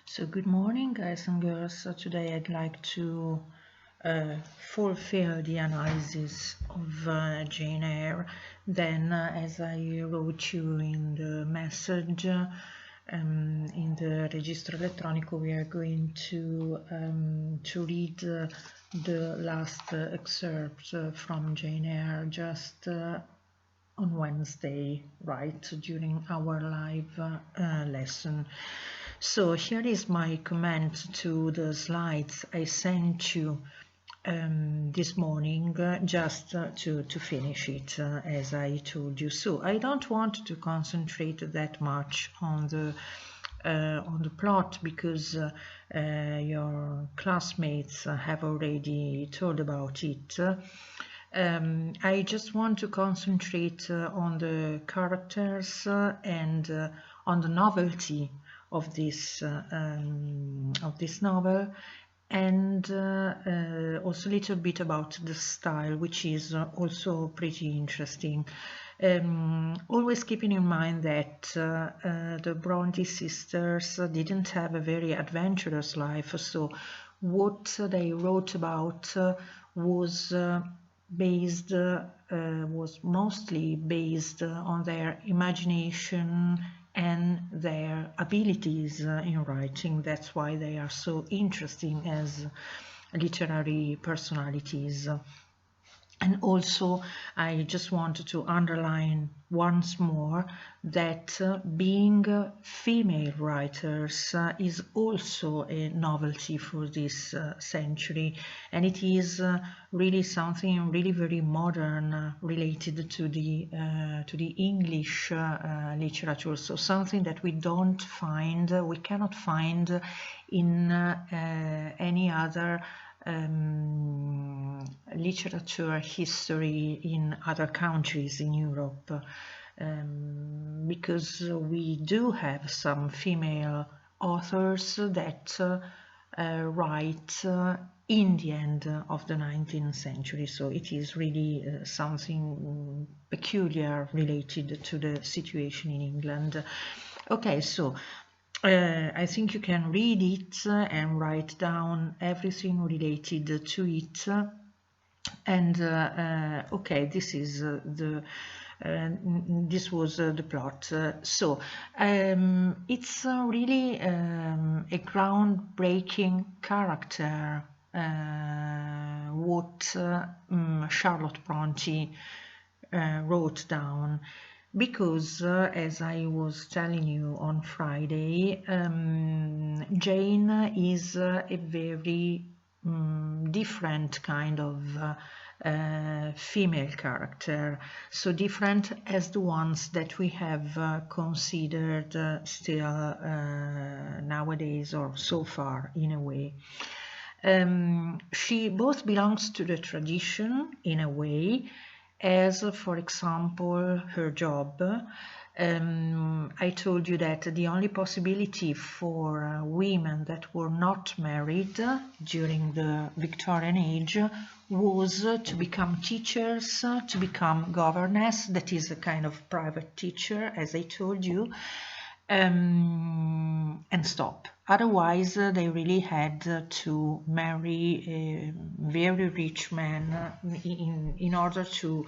So good morning, guys and girls. So today I'd like to fulfill the analysis of Jane Eyre. Then, as I wrote you in the message, in the registro elettronico, we are going to read the last excerpt from Jane Eyre just on Wednesday, right, during our live lesson. So here is my comment to the slides I sent you this morning, just to finish it, as I told you. So I don't want to concentrate that much on the plot because your classmates have already told about it. I just want to concentrate on the characters and on the novelty of this novel, and also a little bit about the style, which is also pretty interesting. Always keeping in mind that the Bronte sisters didn't have a very adventurous life, so what they wrote about was mostly based on their imagination and their abilities in writing. That's why they are so interesting as literary personalities. And also, I just wanted to underline once more that being female writers is also a novelty for this century, and it is really something really very modern related to the English literature. So something that we cannot find in any other literature history in other countries in Europe, because we do have some female authors that write in the end of the 19th century, so it is really something peculiar related to the situation in England. Okay, so I think you can read it and write down everything related to it. And okay, this is this was the plot. So it's really a groundbreaking character. What Charlotte Bronte wrote down, because as I was telling you on Friday, Jane is a very different kind of female character, so different as the ones that we have considered still nowadays, or so far in a way. She both belongs to the tradition in a way, as for example her job. I told you that the only possibility for women that were not married during the Victorian age was to become teachers, to become governess, that is a kind of private teacher, as I told you, and stop. Otherwise, they really had to marry a very rich man in order to,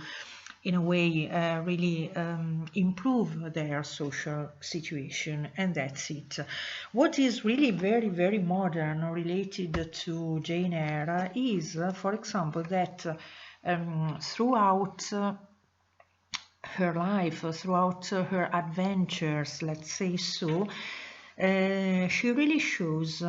in a way, really improve their social situation, and that's it. What is really very, very modern related to Jane Eyre is, for example, that throughout her life, throughout her adventures, let's say so, she really shows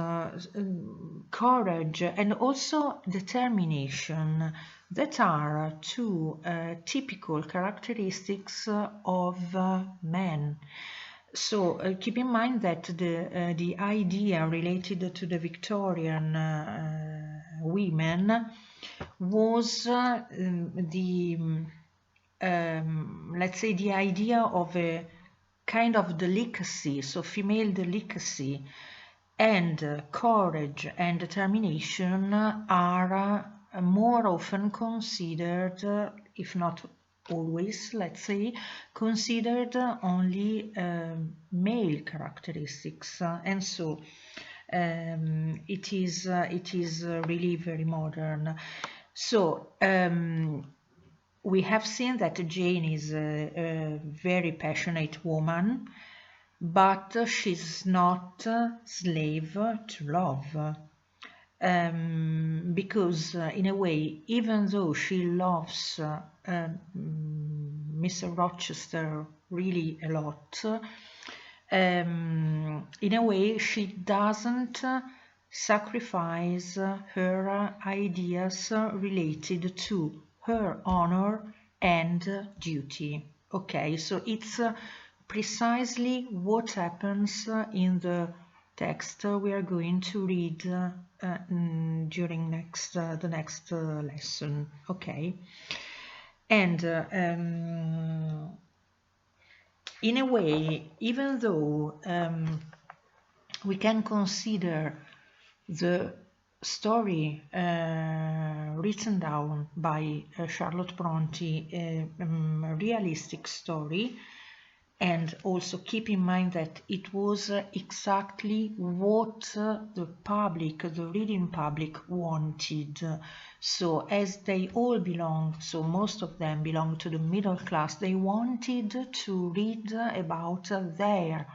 courage and also determination that are two typical characteristics of men. So keep in mind that the idea related to the Victorian women was let's say the idea of a kind of delicacy, so female delicacy, and courage and determination are more often considered, if not always, let's say, considered only male characteristics. And so It is really very modern. So we have seen that Jane is a very passionate woman, but she's not a slave to love. Because in a way, even though she loves Mr. Rochester really a lot, in a way she doesn't sacrifice her ideas related to her honor and duty. Okay, so it's precisely what happens in the text we are going to read during the next lesson. Okay, and in a way, even though we can consider the story written down by Charlotte Bronte a realistic story, and also keep in mind that it was exactly what the public, the reading public wanted. So as they all belong, so most of them belong to the middle class, they wanted to read about their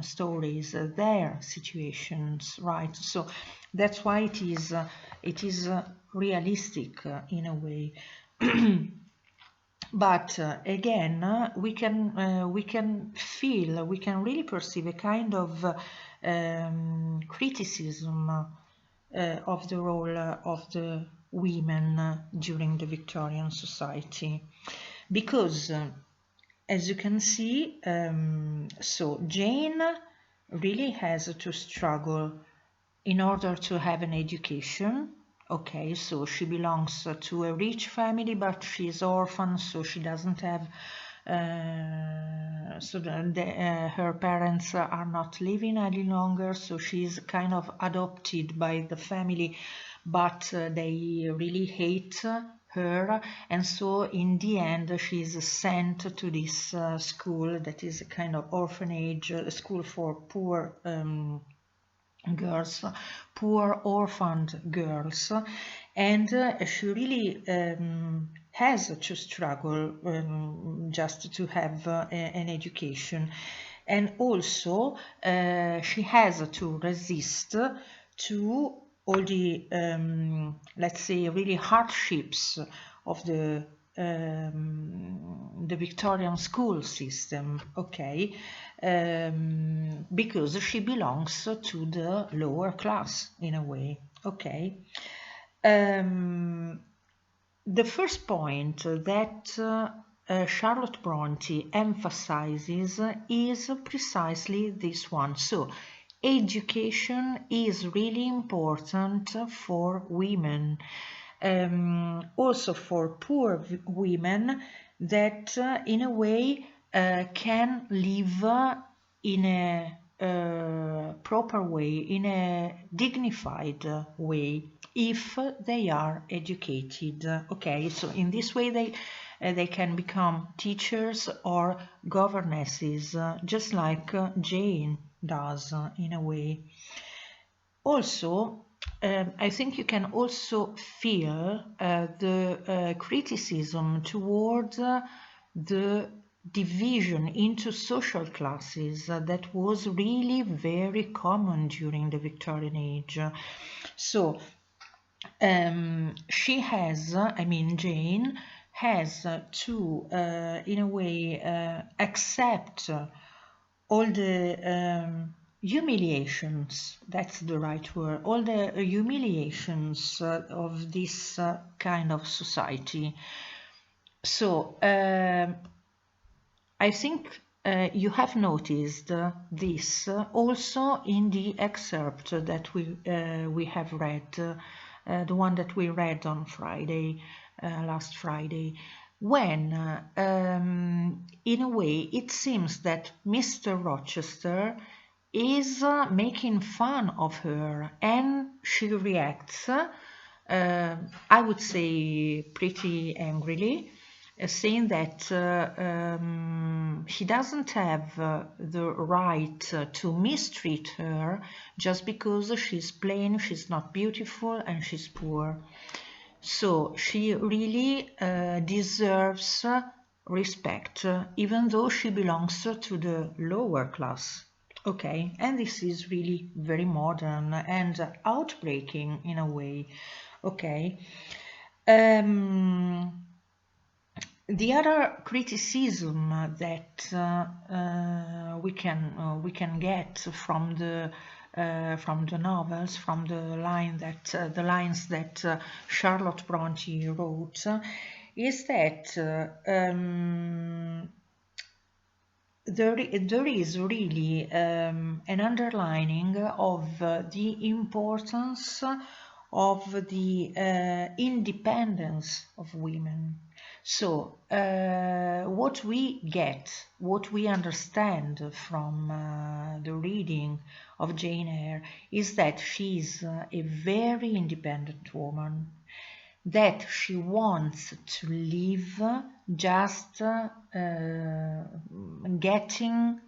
stories, their situations, right? So that's why it is realistic in a way. But again, we can feel, we can really perceive a kind of criticism of the role of the women during the Victorian society, because as you can see, so Jane really has to struggle in order to have an education. Okay, so she belongs to a rich family, but she's orphan, so she doesn't have, her parents are not living any longer, so she's kind of adopted by the family, but they really hate her, and so in the end she's sent to this school that is a kind of orphanage, a school for poor girls, poor orphaned girls, and she really has to struggle just to have an education, and also she has to resist to all the let's say really hardships of the Victorian school system, okay, because she belongs to the lower class in a way, okay. The first point that Charlotte Bronte emphasizes is precisely this one. So, education is really important for women, also for poor women that in a way can live in a proper way, in a dignified way, if they are educated. Okay, so in this way they can become teachers or governesses, just like Jane does in a way. Also, I think you can also feel the criticism toward the division into social classes that was really very common during the Victorian age. So she has, I mean Jane, has to, in a way, accept all the humiliations, that's the right word, all the humiliations of this kind of society. So I think you have noticed this also in the excerpt that we have read, the one that we read on Friday, last Friday, when in a way it seems that Mr. Rochester is making fun of her, and she reacts, I would say, pretty angrily. saying that he doesn't have the right to mistreat her just because she's plain, she's not beautiful, and she's poor. So she really deserves respect, even though she belongs to the lower class. Okay, and this is really very modern and outbreaking in a way. Okay. The other criticism that we can get from the novels, from the lines that Charlotte Bronte wrote, is that there is really an underlining of the importance of the independence of women. So what we get, what we understand from the reading of Jane Eyre is that she's a very independent woman, that she wants to live just getting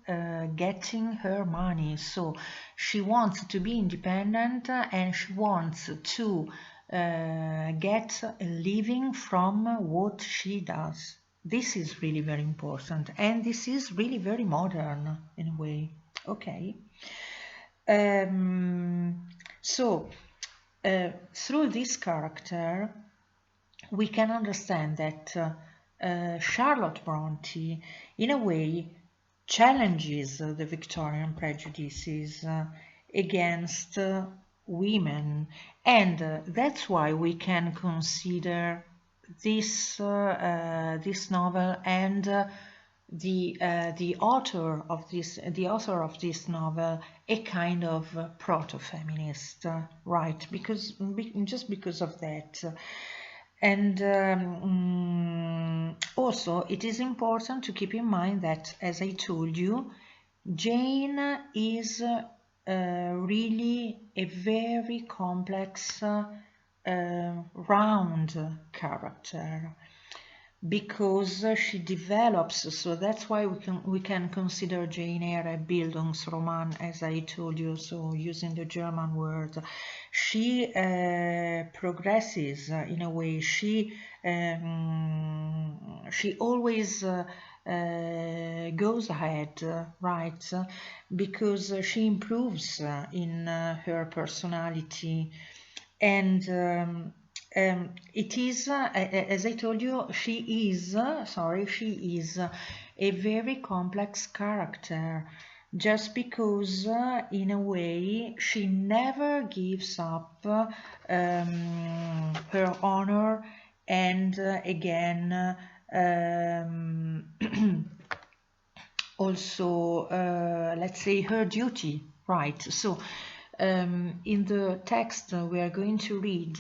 her money. So she wants to be independent and she wants to get a living from what she does. This is really very important, and this is really very modern in a way. Okay. So through this character, we can understand that Charlotte Bronte, in a way, challenges the Victorian prejudices against women, and that's why we can consider this this novel and the author of this novel a kind of proto-feminist, right? Just because of that. And also, it is important to keep in mind that, as I told you, Jane is really a very complex, round character, because she develops. So that's why we can consider Jane Eyre a Bildungsroman, as I told you, so using the German word. She progresses in a way. She always goes ahead, right? Because she improves in her personality, and it is, as I told you, she is a very complex character, just because in a way she never gives up her honor, and again also let's say her duty, right? So in the text we are going to read,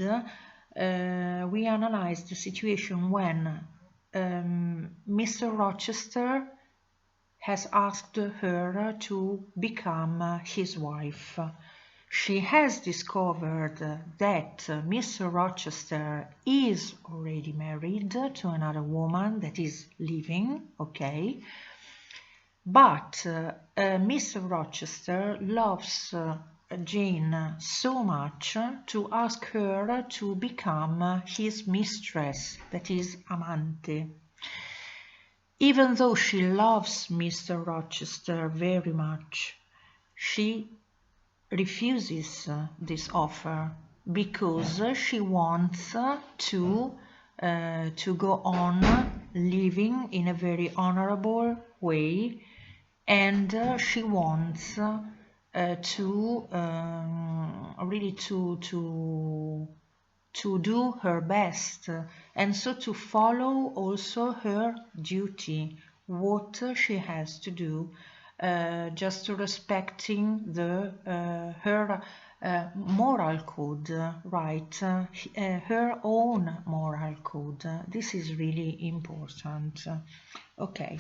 we analyze the situation when Mr. Rochester has asked her to become his wife. She has discovered that Mr. Rochester is already married to another woman that is living, okay? But Mr. Rochester loves Jane so much to ask her to become his mistress, that is, amante. Even though she loves Mr. Rochester very much, she refuses this offer because she wants to go on living in a very honorable way, and she wants to really to do her best, and so to follow also her duty, what she has to do, just respecting the her moral code, right? Her own moral code. This is really important. Okay,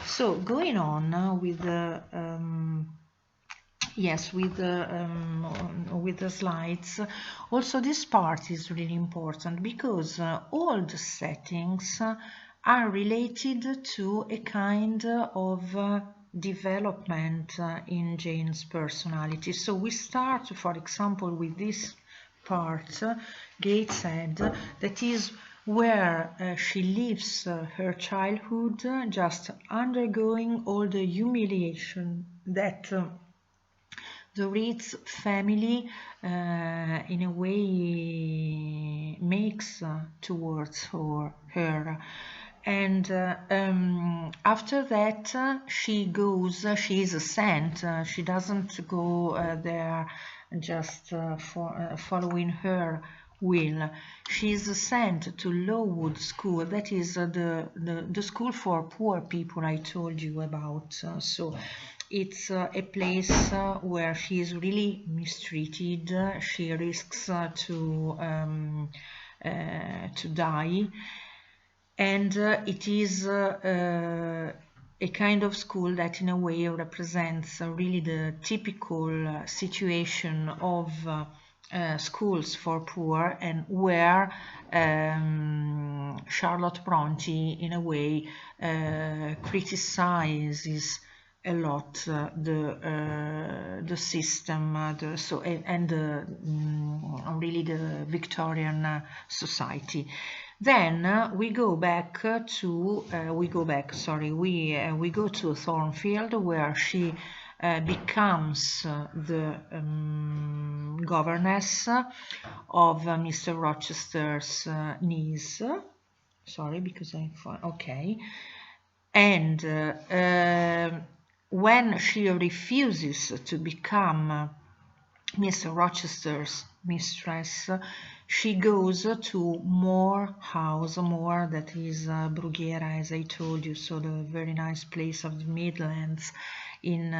so going on with the yes, with the slides. Also, this part is really important because all the settings are related to a kind of development in Jane's personality. So we start, for example, with this part, Gateshead, that is where she lives her childhood, just undergoing all the humiliation that the Reed's family in a way makes towards her. And after that she is sent, she doesn't go there just for following her will. She is sent to Lowood School, that is the school for poor people I told you about. So it's a place where she is really mistreated. She risks to die, and it is a kind of school that in a way represents really the typical situation of schools for poor, and where Charlotte Bronte in a way criticizes a lot the system, really the Victorian society. Then we go to Thornfield, where she becomes the governess of Mr. Rochester's niece. Sorry, because and when she refuses to become Mr. Rochester's mistress, she goes to Moor House. Moor, that is Bruguera, as I told you, so the very nice place of the Midlands in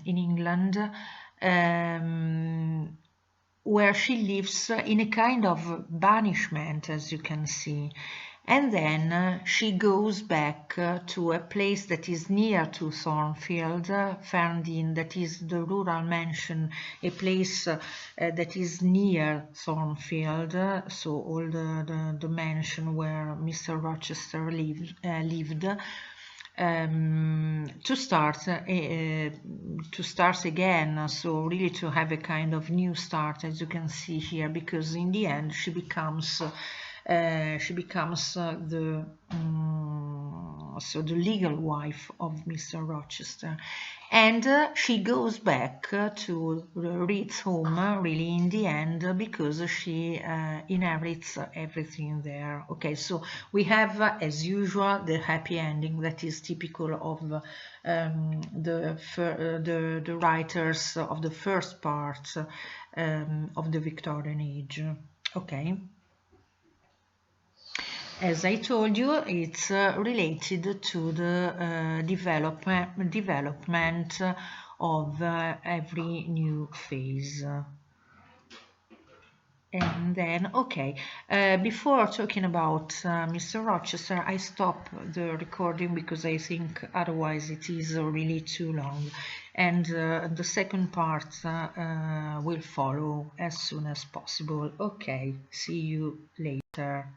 England, where she lives in a kind of banishment, as you can see. And then she goes back to a place that is near to Thornfield, Ferndale, that is the rural mansion, a place that is near Thornfield, so all the mansion where Mr. Rochester lived, to start again, so really to have a kind of new start, as you can see here, because in the end she becomes the legal wife of Mr. Rochester, and she goes back to Reed's home really in the end, because she inherits everything there. Okay, so we have as usual the happy ending that is typical of the writers of the first part of the Victorian age. Okay. As I told you, it's related to the development of every new phase. And then, okay, before talking about Mr. Rochester, I stop the recording because I think otherwise it is really too long. And the second part will follow as soon as possible. Okay, see you later.